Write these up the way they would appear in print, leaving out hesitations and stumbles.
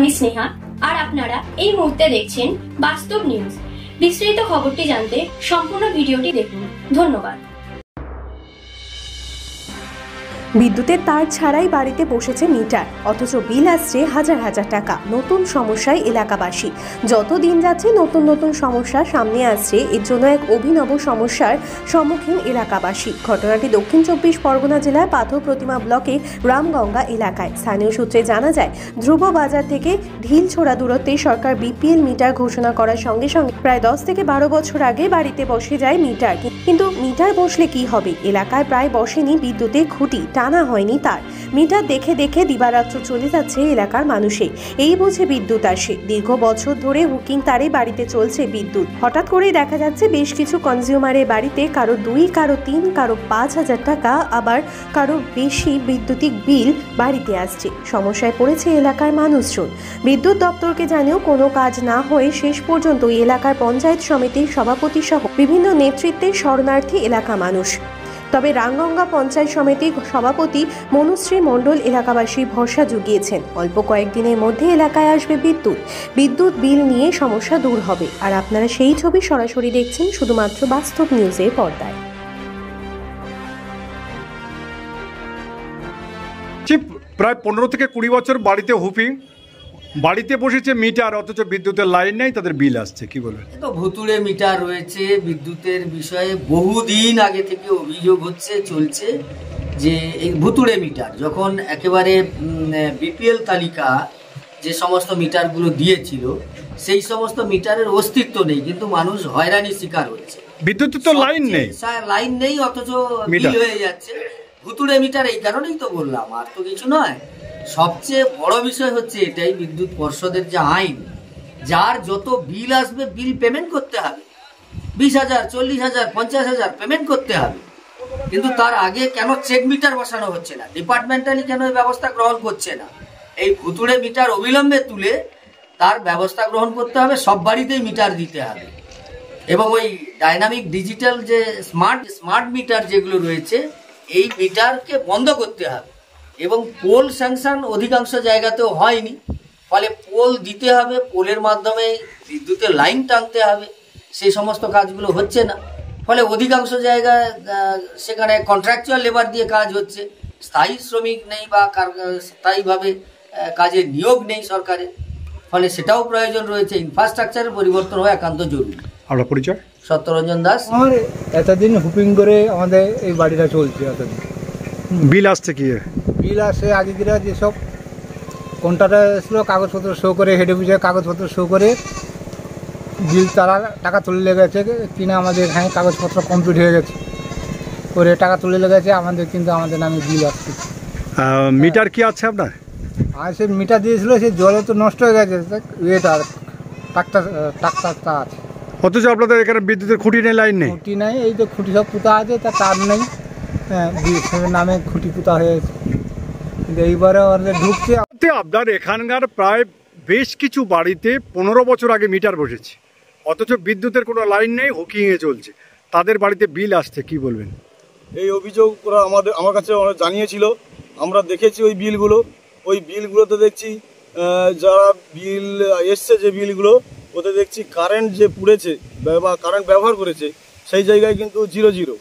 আমি স্নেহা, আর আপনারা এই মুহূর্তে দেখছেন বাস্তব নিউজ। বিস্তারিত খবরটি জানতে সম্পূর্ণ ভিডিওটি দেখুন। ধন্যবাদ। বিদ্যুতের তার ছাড়াই বাড়িতে বসেছে মিটার, অথচ বিল আসছে হাজার হাজার টাকা। নতুন সমস্যায় এলাকাবাসী। যত দিন যাচ্ছে নতুন নতুন সমস্যা সামনে আসছে, এর জন্য এক অভিনব সমস্যার সম্মুখীন এলাকাবাসী। ঘটনাটি দক্ষিণ 24 পরগনা জেলার পাথর প্রতিমা ব্লকে রামগঙ্গা এলাকায়। স্থানীয় সূত্রে জানা যায়, ধ্রুব বাজার থেকে ঢিলছোড়া দূরত্বে সরকার বিপিএল মিটার ঘোষণা করার সঙ্গে সঙ্গে প্রায় 10 থেকে 12 বছর আগে বাড়িতে বসে যায় মিটার। কিন্তু মিটার বসলে কি হবে? এলাকায় প্রায় বসেনি বিদ্যুতের খুঁটি, টানা হয়নি তার। মিটার দেখে দেখে দিবারাত্র চলে যাচ্ছে এলাকার মানুষে। এই বুঝে বিদ্যুৎ আসে। দীর্ঘ বছর ধরে হুকিং তারে বাড়িতে চলছে বিদ্যুৎ। হঠাৎ করেই দেখা যাচ্ছে বেশ কিছু কনজিউমারের বাড়িতে কারো 2, কারো 3, কারো 5,000 টাকা, আবার কারো বেশি বিদ্যুতিক বিল বাড়িতে আসছে। সমস্যায় পড়েছে এলাকার মানুষজন। বিদ্যুৎ দপ্তরকে জানিয়েও কোনো কাজ না হয়ে শেষ পর্যন্ত এলাকার পঞ্চায়েত সমিতির সভাপতি সহ বিভিন্ন নেতৃত্বের শরণার্থী এলাকা মানুষ। তবে রামগঙ্গা পঞ্চায়েত সমিতির সভাপতি মনুশ্রী মণ্ডল এলাকাবাসীর ভরসা জুগিয়েছেন, অল্প কয়েকদিনের মধ্যে এলাকায় আসবে বিদ্যুৎ বিল নিয়ে সমস্যা দূর হবে। আর আপনারা সেই ছবি সরাসরি দেখছেন শুধুমাত্র বাস্তব নিউজের পর্দায়। প্রায় 15 থেকে 20 বছর বাড়িতে হুপিং, বাড়িতে বসেছে মিটার, অথচ বিদ্যুতের লাইন নেই, তাদের বিল আসছে। কি বলবেন? তো ভুতুড়ে মিটার রয়েছে। বিদ্যুতের বিষয়ে বহুদিন আগে থেকে অভিযোগ চলছে যে এই ভুতুড়ে মিটার যখন একেবারে বিপিএল তালিকা যে সমস্ত মিটারগুলো দিয়েছিল সেই সমস্ত মিটারের অস্তিত্ব নেই, কিন্তু মানুষ হয়রানির শিকার হচ্ছে। বিদ্যুতের তো লাইন নেই অথচ বিল হয়ে যাচ্ছে। ভুতুড়ে মিটার এই কারণেই তো বললাম, আর তো কিছু নয়। সবচেয়ে বড় বিষয় হচ্ছে এটাই, বিদ্যুৎ পর্ষদের যে আইন, যার যত বিল আসবে বিল পেমেন্ট করতে হবে। 20,000, 40,000, 50,000 পেমেন্ট করতে হবে। কিন্তু তার আগে কেন চেক মিটার বসানো হচ্ছে না? ডিপার্টমেন্টালি কেন এই ব্যবস্থা গ্রহণ করছে না? এই ভুতুড়ে মিটার অবিলম্বে তুলে তার ব্যবস্থা গ্রহণ করতে হবে। সব বাড়িতেই মিটার দিতে হবে এবং ওই ডাইনামিক ডিজিটাল যে স্মার্ট মিটার যেগুলো রয়েছে, এই মিটারকে বন্ধ করতে হবে। এবং পোল স্যাংশন অধিকাংশ জায়গাতেও হয়নি, ফলে পোল দিতে হবে, পোলের মাধ্যমে বিদ্যুতের লাইন টানতে হবে, সেই সমস্ত কাজগুলো হচ্ছে না। ফলে অধিকাংশ জায়গায় সেখানে কন্ট্রাকচুয়াল লেবার দিয়ে কাজ হচ্ছে, স্থায়ী শ্রমিক নেই বা স্থায়ীভাবে কাজের নিয়োগ নেই সরকারের। ফলে সেটাও প্রয়োজন রয়েছে। ইনফ্রাস্ট্রাকচারের পরিবর্তন হওয়া একান্ত জরুরি। আপনার পরিচয়? সত্যরঞ্জন দাস। আমার এতদিন হুপিং করে আমাদের এই বাড়িটা চলছে। এতদিন বিল আসছে কি? বিল আসে আগেরা যেসব কন্ট্রাক্টর এসেছিলো, কাগজপত্র শো করে, হেড অফিসে কাগজপত্র শো করে বিল তারা টাকা তুলে লেগেছে কিনা, আমাদের এখানে কাগজপত্র কমপ্লিট হয়ে গেছে করে টাকা তুলে লেগেছে আমাদের, কিন্তু আমাদের নামে বিল আসছে। মিটার কি আছে আপনার? আর সে মিটার দিয়েছিল, সে জলে তো নষ্ট হয়ে গেছে, ইয়েটা টাকটা আছে। অথচ আপনাদের এখানে বিদ্যুতের খুঁটি নেই, লাইন নেই? খুঁটি নেই, এই তো খুঁটি সব পুঁতা আছে, তার নেই। হ্যাঁ, নামে খুঁটি পুঁতা হয়েছে, কিন্তু এইবারে আমাদের ঢুকছে। আপনার এখানকার প্রায় বেশ কিছু বাড়িতে 15 বছর আগে মিটার বসেছে, অথচ বিদ্যুতের কোনো লাইন নেই, হুকিংয়ে চলছে, তাদের বাড়িতে বিল আসছে। কি বলবেন? এই অভিযোগ ওরা আমার কাছে জানিয়েছিল, আমরা দেখেছি ওই বিলগুলোতে দেখছি যারা বিল এসছে, যে বিলগুলো ওতে দেখছি কারেন্ট যে পুড়েছে বা কারেন্ট ব্যবহার করেছে সেই জায়গায় কিন্তু 0,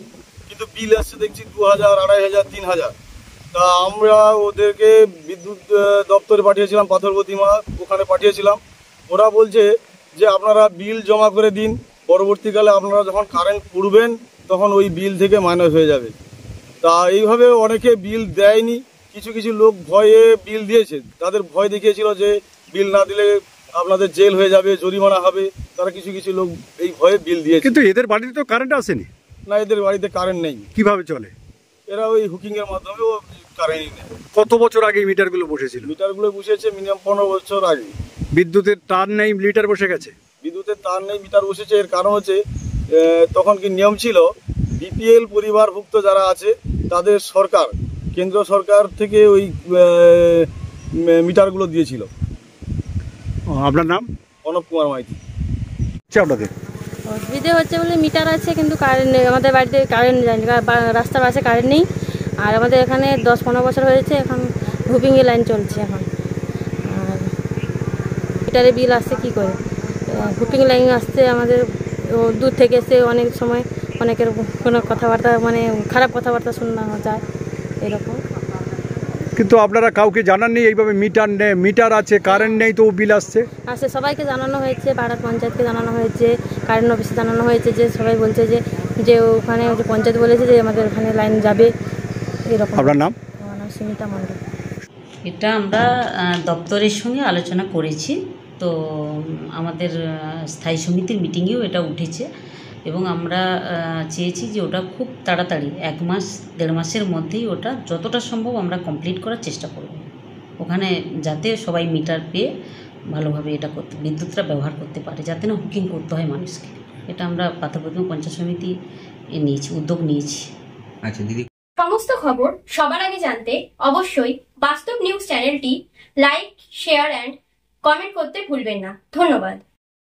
কিন্তু বিল আসছে দেখছি 2,000, 2,500, 3,000। তা আমরা ওদেরকে বিদ্যুৎ দপ্তরে পাঠিয়েছিলাম, পাথর প্রতিমা, ওখানে পাঠিয়েছিলাম। ওরা বলছে যে আপনারা বিল জমা করে দিন, পরবর্তীকালে আপনারা যখন কারেন্ট পুড়বেন তখন ওই বিল থেকে মাইনাস হয়ে যাবে। তা এইভাবে অনেকে বিল দেয়নি, কিছু লোক ভয়ে বিল দিয়েছে, তাদের ভয় দেখিয়েছিল যে বিল না দিলে আপনাদের জেল হয়ে যাবে, জরিমানা হবে। তারা কিছু লোক এই ভয়ে বিল দিয়েছে। কিন্তু এদের বাড়িতে তো কারেন্ট আসেনি। না, এদের বাড়িতে কারেন্ট নেই। কিভাবে চলে? এরা ওই হুকিং এর মাধ্যমে কারেন্ট নেই। কত বছর আগে মিটারগুলো বসেছিল? মিটারগুলো বসেছে মিনিমাম 15 বছর আগে। বিদ্যুতের তার নেই, মিটার বসে গেছে? বিদ্যুতের তার নেই, মিটার বসেছে। এর কারণ হচ্ছে তখন কি নিয়ম ছিল, বিপিএল পরিবারভুক্ত যারা আছে তাদের সরকার, কেন্দ্র সরকার থেকে ওই মিটারগুলো দিয়েছিল। আপনার নাম? অনুপ কুমার মাইতি। আপনাদের অসুবিধা হচ্ছে বলে মিটার আছে, কিন্তু কারেন্ট নেই। আমাদের বাড়িতে কারেন্ট যায়নি, রাস্তার পাশে কারেন্ট নেই। আর আমাদের এখানে 10-15 বছর হয়েছে এখন হুপিংয়ে লাইন চলছে এখন। আর মিটারে বিল আসছে কি করে। হুপিং লাইন আসছে আমাদের দূর থেকে এসে অনেক সময় অনেকের কোনো কথাবার্তা মানে খারাপ কথাবার্তা শোনা যায় এরকম। কিন্তু আপনারা কাউকে জানাননি এইভাবে মিটার আছে কারেন্ট নেই তো বিল আসছে? আসে, সবাইকে জানানো হয়েছে, পাড়ার পঞ্চায়েতকে জানানো হয়েছে, কারেন্ট অফিসে জানানো হয়েছে, যে সবাই বলছে যে ওখানে যে পঞ্চায়েত বলেছে যে আমাদের ওখানে লাইন যাবে এরকম। আপনার নাম? আমার নাম সুমিতা মণ্ডল। এটা আমরা দপ্তরের সঙ্গে আলোচনা করেছি, তো আমাদের স্থায়ী সমিতির মিটিংয়েও এটা উঠেছে এবং আমরা চেয়েছি যে ওটা খুব তাড়াতাড়ি 1 মাস 1.5 মাসের মধ্যেই ওটা যতটা সম্ভব আমরা কমপ্লিট করার চেষ্টা করব, ওখানে যাতে সবাই মিটার পেয়ে ভালোভাবে এটা করতে বিদ্যুৎটা ব্যবহার করতে পারে, যাতে না হুকিং করতে হয় মানুষকে। এটা আমরা পাথরপ্রতিমা পঞ্চায়েত সমিতি উদ্যোগ নিয়েছি। আচ্ছা দিদি, সমস্ত খবর সবার আগে জানতে অবশ্যই বাস্তব নিউজ চ্যানেলটি লাইক, শেয়ার অ্যান্ড কমেন্ট করতে ভুলবেন না। ধন্যবাদ।